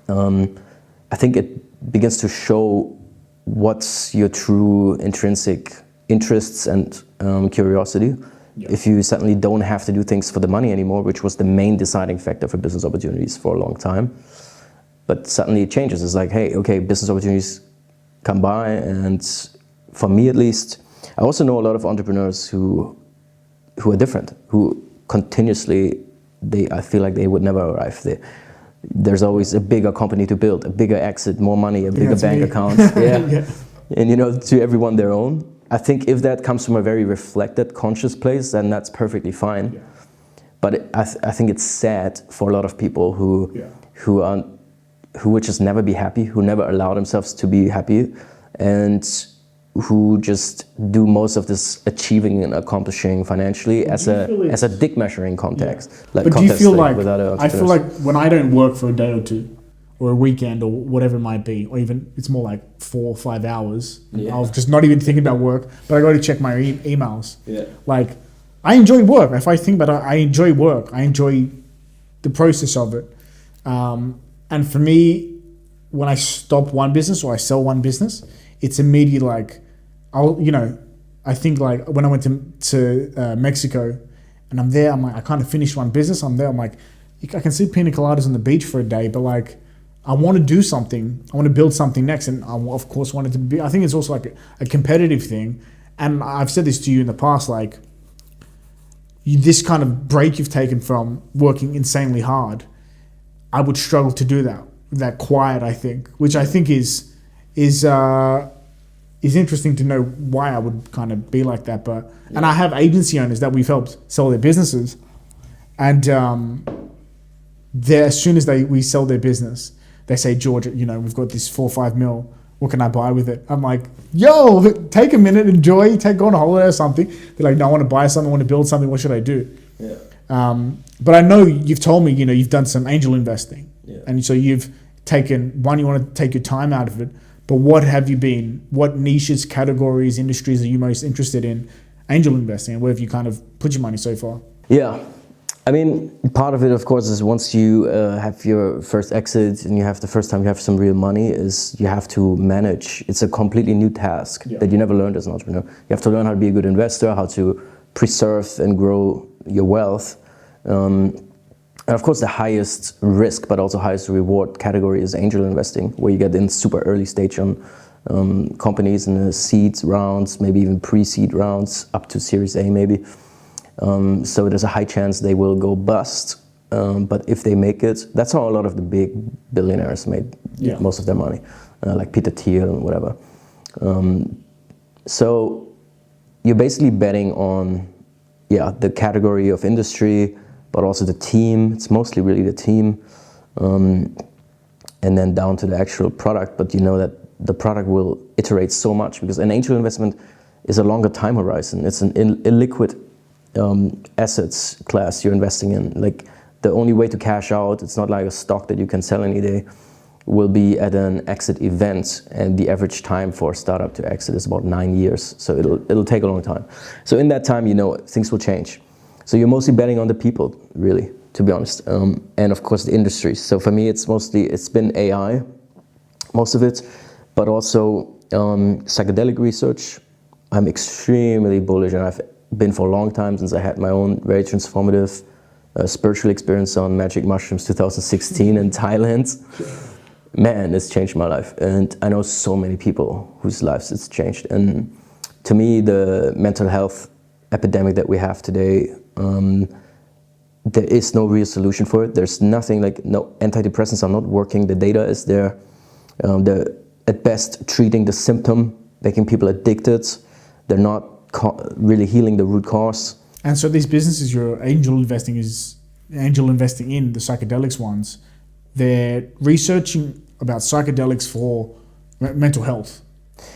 I think it begins to show what's your true intrinsic interests and curiosity. If you suddenly don't have to do things for the money anymore, which was the main deciding factor for business opportunities for a long time. But suddenly it changes. It's like, hey, okay, business opportunities come by, and for me at least, I also know a lot of entrepreneurs who are different, who continuously, I feel like they would never arrive there. There's always a bigger company to build, a bigger exit, more money, a bigger bank account. Yeah. And to everyone their own. I think if that comes from a very reflected, conscious place, then that's perfectly fine. Yeah. But I think it's sad for a lot of people who would just never be happy, who never allow themselves to be happy, and who just do most of this achieving and accomplishing financially as a dick measuring context. But do you feel like, I feel like when I don't work for a day or two, or a weekend, or whatever it might be, or even it's more like 4 or 5 hours, I'm just not even thinking about work, but I go to check my emails. Yeah. Like, I enjoy work. If I think about it, I enjoy work. I enjoy the process of it. And for me, when I stop one business or I sell one business, it's immediately like, I think like when I went to Mexico and I'm there, I'm like, I kind of finished one business. I'm there, I'm like, I can see pina coladas on the beach for a day, but like, I want to do something. I want to build something next. And I, of course, wanted to be, I think it's also like a competitive thing. And I've said this to you in the past, like, this kind of break you've taken from working insanely hard, I would struggle to do that quiet, I think, which I think is interesting to know why I would kind of be like that. But and I have agency owners that we've helped sell their businesses, and as soon as we sell their business, they say, George, we've got this 4 or 5 mil. What can I buy with it? I'm like, yo, take a minute, enjoy, go on a holiday or something. They're like, no, I want to buy something, I want to build something. What should I do? Yeah. But I know you've told me, you've done some angel investing, and so you've taken one. You want to take your time out of it. But what niches, categories, industries are you most interested in angel investing, and where have you kind of put your money so far? Yeah. I mean, part of it, of course, is once you have your first exit and you have the first time you have some real money, is you have to manage. It's a completely new task that you never learned as an entrepreneur. You have to learn how to be a good investor, how to preserve and grow your wealth. And of course, the highest risk, but also highest reward category is angel investing, where you get in super early stage on companies in the seed rounds, maybe even pre-seed rounds, up to Series A maybe. So there's a high chance they will go bust, but if they make it, that's how a lot of the big billionaires made most of their money, like Peter Thiel and whatever. So you're basically betting on, the category of industry, but also the team. It's mostly really the team, and then down to the actual product. But you know that the product will iterate so much, because an angel investment is a longer time horizon. It's an illiquid assets class you're investing in. Like, the only way to cash out, it's not like a stock that you can sell any day, will be at an exit event, and the average time for a startup to exit is about 9 years. So it'll take a long time. So in that time, things will change. So you're mostly betting on the people, really, to be honest, and of course the industry. So for me, it's been AI, most of it, but also psychedelic research. I'm extremely bullish, and I've been for a long time, since I had my own very transformative spiritual experience on magic mushrooms 2016 in Thailand. Man, it's changed my life, and I know so many people whose lives it's changed. And to me, the mental health epidemic that we have today, there is no real solution for it. There's nothing, like, no antidepressants are not working. The data is there. The at best treating the symptom, making people addicted. They're not really healing the root cause. And so these businesses you're angel investing in, the psychedelics ones, they're researching about psychedelics for mental health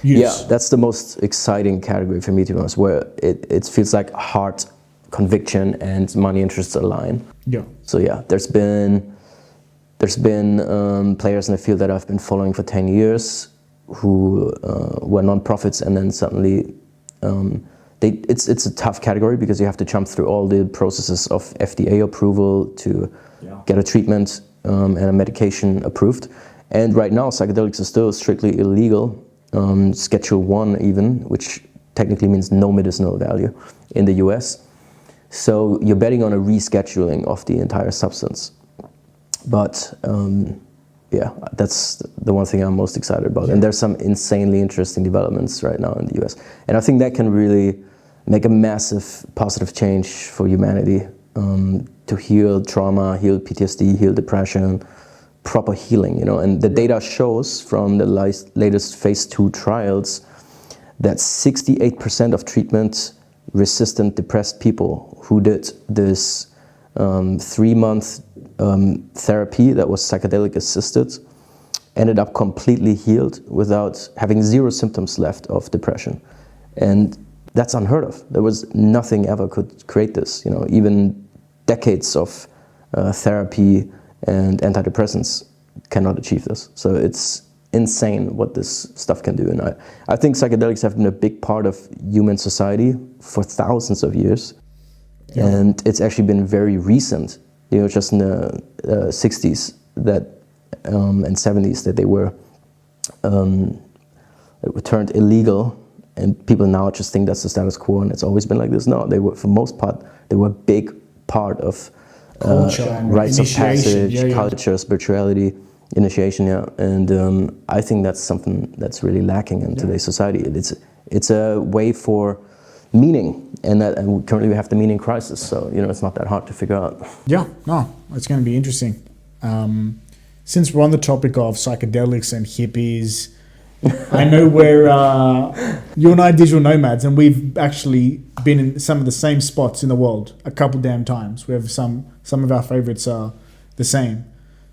use. Yeah, that's the most exciting category for me, to be honest, where it feels like heart conviction and money interests align. Yeah. So yeah, there's been players in the field that I've been following for 10 years who were non-profits, and then suddenly it's a tough category because you have to jump through all the processes of FDA approval to get a treatment and a medication approved. And right now, psychedelics are still strictly illegal, Schedule 1 even, which technically means no medicinal value in the US. So you're betting on a rescheduling of the entire substance. But yeah, that's the one thing I'm most excited about. And there's some insanely interesting developments right now in the US. And I think that can really make a massive positive change for humanity, to heal trauma, heal PTSD, heal depression, proper healing, you know. And the data shows from the latest phase 2 trials that 68% of treatment-resistant depressed people who did this 3-month therapy that was psychedelic assisted ended up completely healed without having 0 symptoms left of depression. And that's unheard of. There was nothing ever could create this, you know. Even decades of therapy and antidepressants cannot achieve this. So it's insane what this stuff can do. And I think psychedelics have been a big part of human society for thousands of years. Yeah. And it's actually been very recent, you know, just in the 60s that and 70s that they were turned illegal, and people now just think that's the status quo and it's always been like this. No, they were, for most part, they were a big part of culture, rites of passage, culture, spirituality, initiation, and I think that's something that's really lacking in today's society. It's a way for meaning, and currently we have the meaning crisis, so you know it's not that hard to figure out. Yeah, no, it's going to be interesting. Since we're on the topic of psychedelics and hippies, I know we're you and I are digital nomads, and we've actually been in some of the same spots in the world a couple damn times. We have some of our favorites are the same.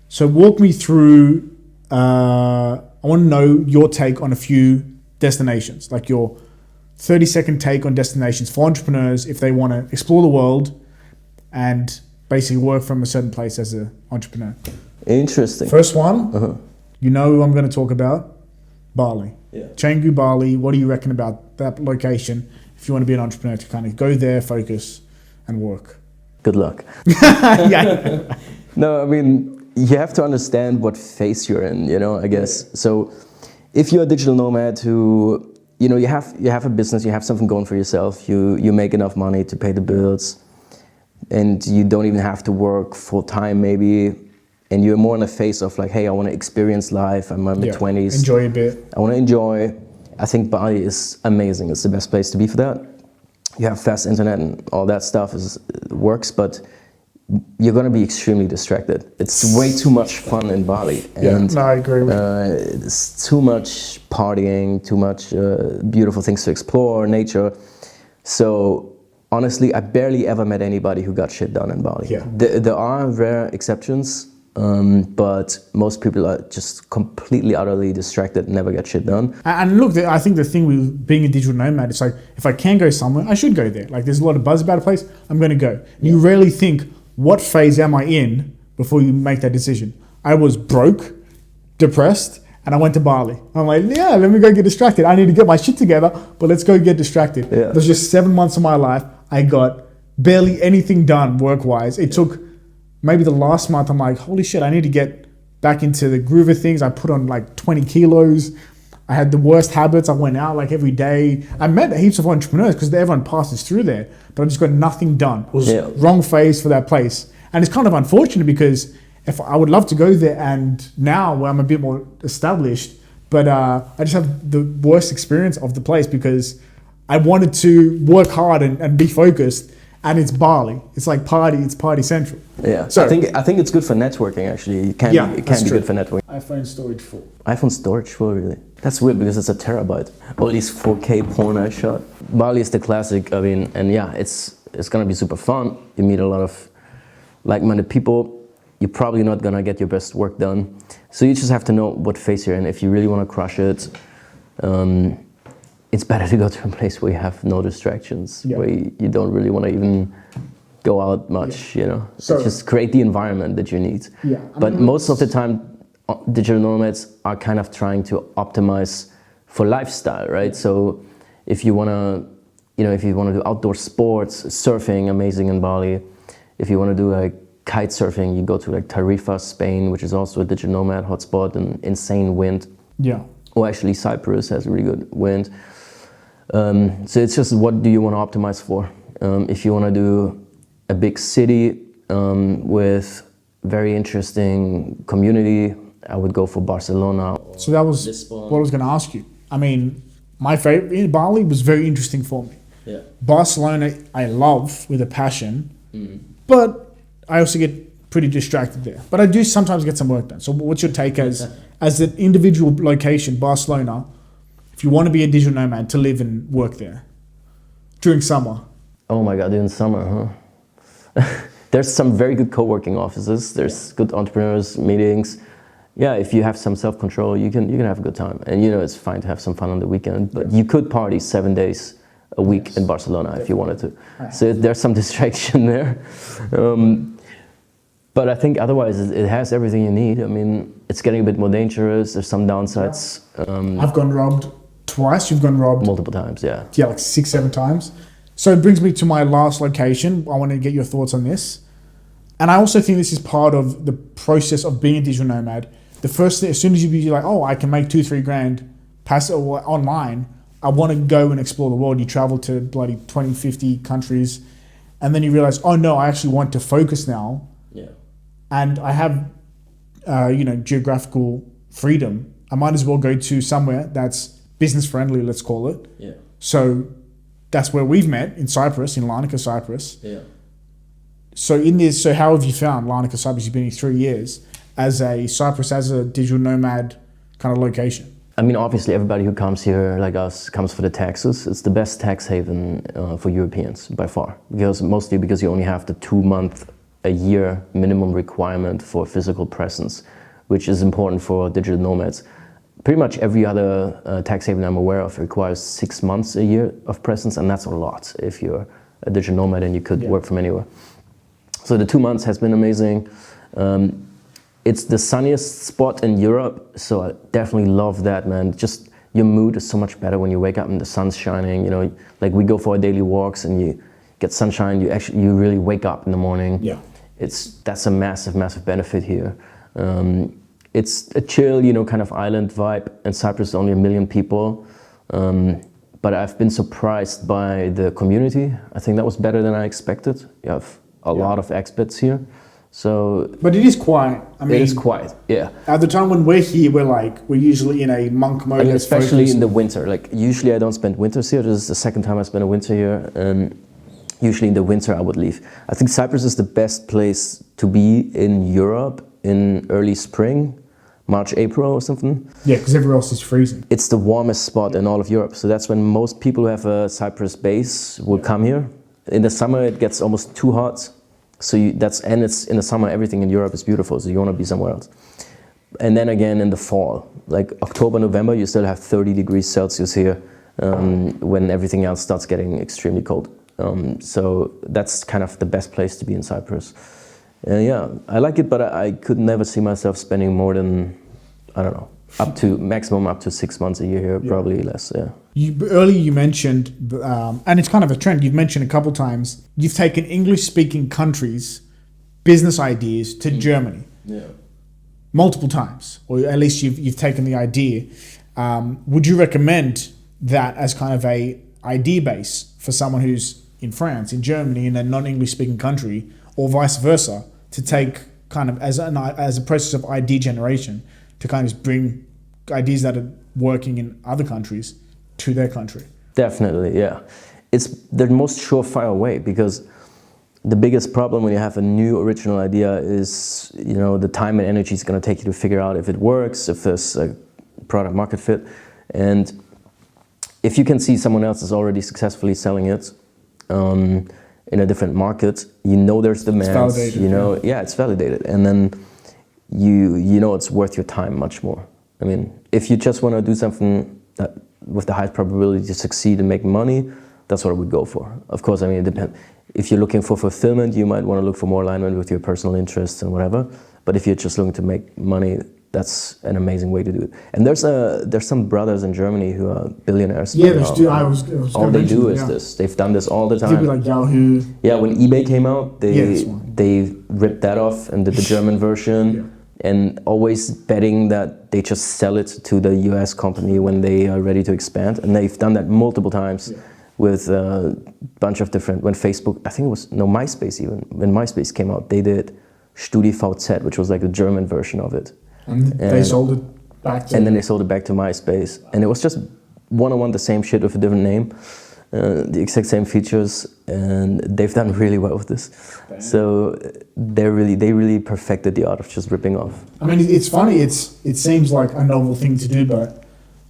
So walk me through, I want to know your take on a few destinations, like your 30-second take on destinations for entrepreneurs if they want to explore the world and basically work from a certain place as an entrepreneur. Interesting. First one, you know who I'm going to talk about? Bali. Yeah. Canggu, Bali. What do you reckon about that location if you want to be an entrepreneur to kind of go there, focus, and work? Good luck. Yeah. No, I mean, you have to understand what phase you're in, you know, I guess. So if you're a digital nomad who, you know, you have a business, you have something going for yourself, you make enough money to pay the bills, and you don't even have to work full time maybe, and you're more in a phase of like, hey, I want to experience life, I'm in my mid-20s. Enjoy a bit. I want to enjoy. I think Bali is amazing. It's the best place to be for that. You have fast internet and all that stuff works, but you're going to be extremely distracted. It's way too much fun in Bali. And, I agree with it's too much partying, too much beautiful things to explore, nature. So honestly, I barely ever met anybody who got shit done in Bali. Yeah. There are rare exceptions, but most people are just completely, utterly distracted and never get shit done. And look, I think the thing with being a digital nomad, it's like, if I can go somewhere, I should go there. Like, there's a lot of buzz about a place, I'm going to go. You rarely think, what phase am I in before you make that decision? I was broke, depressed, and I went to Bali. I'm like, yeah, let me go get distracted. I need to get my shit together, but let's go get distracted. Yeah. It was just 7 months of my life. I got barely anything done work-wise. It took maybe the last month, I'm like, holy shit, I need to get back into the groove of things. I put on like 20 kilos. I had the worst habits. I went out like every day. I met heaps of entrepreneurs because everyone passes through there, but I just got nothing done. It was wrong phase for that place. And it's kind of unfortunate because if I would love to go there, and now where I'm a bit more established, but I just have the worst experience of the place because I wanted to work hard and be focused. And it's Bali. It's like party central. Yeah. So I think it's good for networking actually. It can be good for networking. iPhone storage full. iPhone storage full, really? That's weird because it's a terabyte. All these 4K porn I shot. Bali is the classic. I mean, and yeah, it's gonna be super fun. You meet a lot of like-minded people. You're probably not gonna get your best work done. So you just have to know what phase you're in. If you really wanna crush it, it's better to go to a place where you have no distractions, where you don't really wanna even go out much, you know. So just create the environment that you need. Yeah. But most of the time, digital nomads are kind of trying to optimize for lifestyle, right? So if you wanna, if you wanna do outdoor sports, surfing, amazing in Bali. If you wanna do like kite surfing, you go to like Tarifa, Spain, which is also a digital nomad hotspot, and insane wind. Yeah. Or actually Cyprus has really good wind. So it's just, what do you wanna optimize for? If you wanna do a big city with very interesting community, I would go for Barcelona. So that was Lisbon. what I was going to ask you. I mean, my favorite in Bali was very interesting for me. Yeah. Barcelona, I love with a passion, but I also get pretty distracted there. But I do sometimes get some work done. So what's your take as an individual location, Barcelona, if you want to be a digital nomad to live and work there during summer? Oh my God, during summer, huh? There's some very good co-working offices. There's good entrepreneurs meetings. Yeah, if you have some self-control, you can have a good time. And it's fine to have some fun on the weekend, but you could party 7 days a week in Barcelona if you wanted to. So there's some distraction there. But I think otherwise it has everything you need. I mean, it's getting a bit more dangerous. There's some downsides. I've gone robbed twice. You've gone robbed multiple times, yeah. Yeah, like 6-7 times. So it brings me to my last location. I want to get your thoughts on this. And I also think this is part of the process of being a digital nomad. The first thing, as soon as you be like, oh, I can make 2-3 grand passive or online, I want to go and explore the world. You travel to bloody 20, 50 countries, and then you realize, oh no, I actually want to focus now. Yeah. And I have, geographical freedom. I might as well go to somewhere that's business friendly, let's call it. Yeah. So that's where we've met, in Cyprus, in Larnaca, Cyprus. Yeah. So how have you found Larnaca, Cyprus? You've been here 3 years as a digital nomad kind of location. I mean, obviously everybody who comes here like us comes for the taxes. It's the best tax haven for Europeans by far, mostly because you only have the 2-month a year minimum requirement for physical presence, which is important for digital nomads. Pretty much every other tax haven I'm aware of requires 6 months a year of presence, and that's a lot if you're a digital nomad and you could work from anywhere. So the 2 months has been amazing. It's the sunniest spot in Europe, so I definitely love that, man. Just your mood is so much better when you wake up and the sun's shining. Like we go for our daily walks and you get sunshine. You really wake up in the morning. Yeah, that's a massive, massive benefit here. It's a chill, kind of island vibe. In Cyprus, is only 1 million people, but I've been surprised by the community. I think that was better than I expected. You have a lot of expats here. But it is quiet. I mean, it is quiet, yeah. At the time when we're here, we're usually in a monk mode. Especially in the winter. Like usually I don't spend winters here. This is the second time I spent a winter here. And usually in the winter I would leave. I think Cyprus is the best place to be in Europe in early spring, March, April or something. Yeah, because everywhere else is freezing. It's the warmest spot in all of Europe. So that's when most people who have a Cyprus base will come here. In the summer it gets almost too hot. So it's in the summer, everything in Europe is beautiful, so you want to be somewhere else. And then again in the fall, like October, November, you still have 30 degrees Celsius here when everything else starts getting extremely cold. So that's kind of the best place to be in Cyprus. Yeah, I like it, but I could never see myself spending more than, I don't know, maximum up to 6 months a year here, probably less, yeah. Earlier you mentioned, and it's kind of a trend, you've mentioned a couple times, you've taken English-speaking countries' business ideas to Germany. Yeah. Multiple times, or at least you've taken the idea. Would you recommend that as kind of a idea base for someone who's in France, in Germany, in a non-English-speaking country, or vice versa, to take kind of as a process of idea generation to kind of bring ideas that are working in other countries to their country? Definitely, yeah. It's the most surefire way because the biggest problem when you have a new original idea is, you know, the time and energy it's going to take you to figure out if it works, if there's a product market fit. And if you can see someone else is already successfully selling it in a different market, you know there's demand, you know, it's validated. And then you know it's worth your time much more. I mean, if you just want to do something that with the highest probability to succeed and make money, that's what I would go for. Of course, I mean, it depends. If you're looking for fulfillment, you might want to look for more alignment with your personal interests and whatever. But if you're just looking to make money, that's an amazing way to do it. And there's some brothers in Germany who are billionaires. Yeah, I was all they do is this. They've done this all the time. People like Yahoo. Yeah, when eBay came out, they ripped that off and did the German version, and always betting that they just sell it to the US company when they are ready to expand. And they've done that multiple times. With a bunch of different, when Facebook, I think it was, MySpace even, when MySpace came out, they did StudiVZ, which was like the German version of it. And they sold it back to... And then they sold it back to MySpace. And it was just one-on-one the same shit with a different name, the exact same features, and they've done really well with this. Damn. So they really perfected the art of just ripping off. I mean, it's funny, it seems like a novel thing to do, but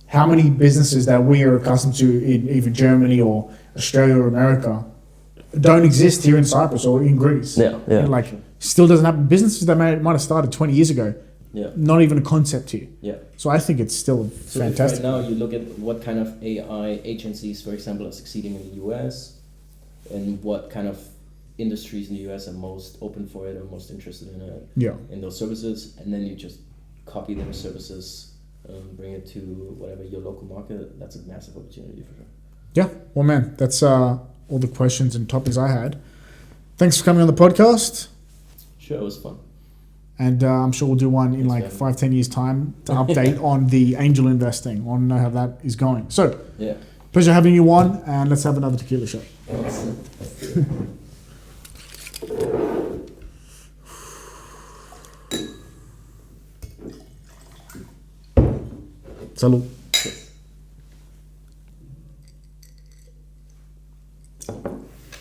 how many businesses that we are accustomed to in either Germany or Australia or America don't exist here in Cyprus or in Greece? Yeah. And like, still doesn't happen. Businesses that might have started 20 years ago, not even a concept here. Yeah. So I think it's still fantastic. Right now you look at what kind of AI agencies, for example, are succeeding in the US, and what kind of industries in the US are most open for it or most interested in it, in those services, and then you just copy their services. Bring it to whatever your local market. That's a massive opportunity for sure. Yeah, well, man, that's all the questions and topics I had. Thanks for coming on the podcast. Sure, it was fun. And I'm sure we'll do one in 5-10 years time to update on the angel investing. I want to know how that is going. So, pleasure having you on, and let's have another tequila shot. Salud.